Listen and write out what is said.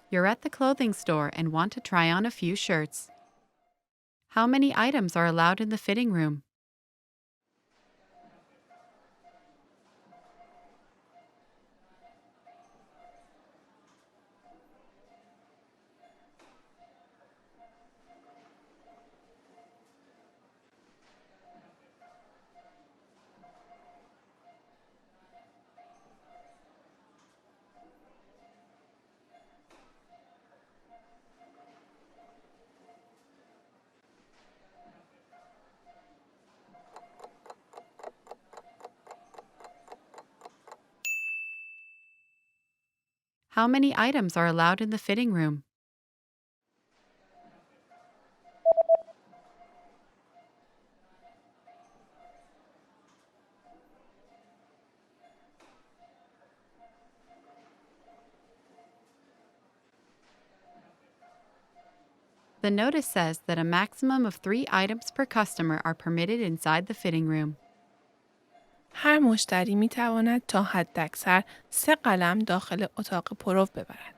You're at the clothing store and want to try on a few shirts. How many items are allowed in the fitting room? How many items are allowed in the fitting room? The notice says that a maximum of 3 items per customer are permitted inside the fitting room. هر مشتری می تواند تا حداکثر 3 قلم داخل اتاق پرو ببرد.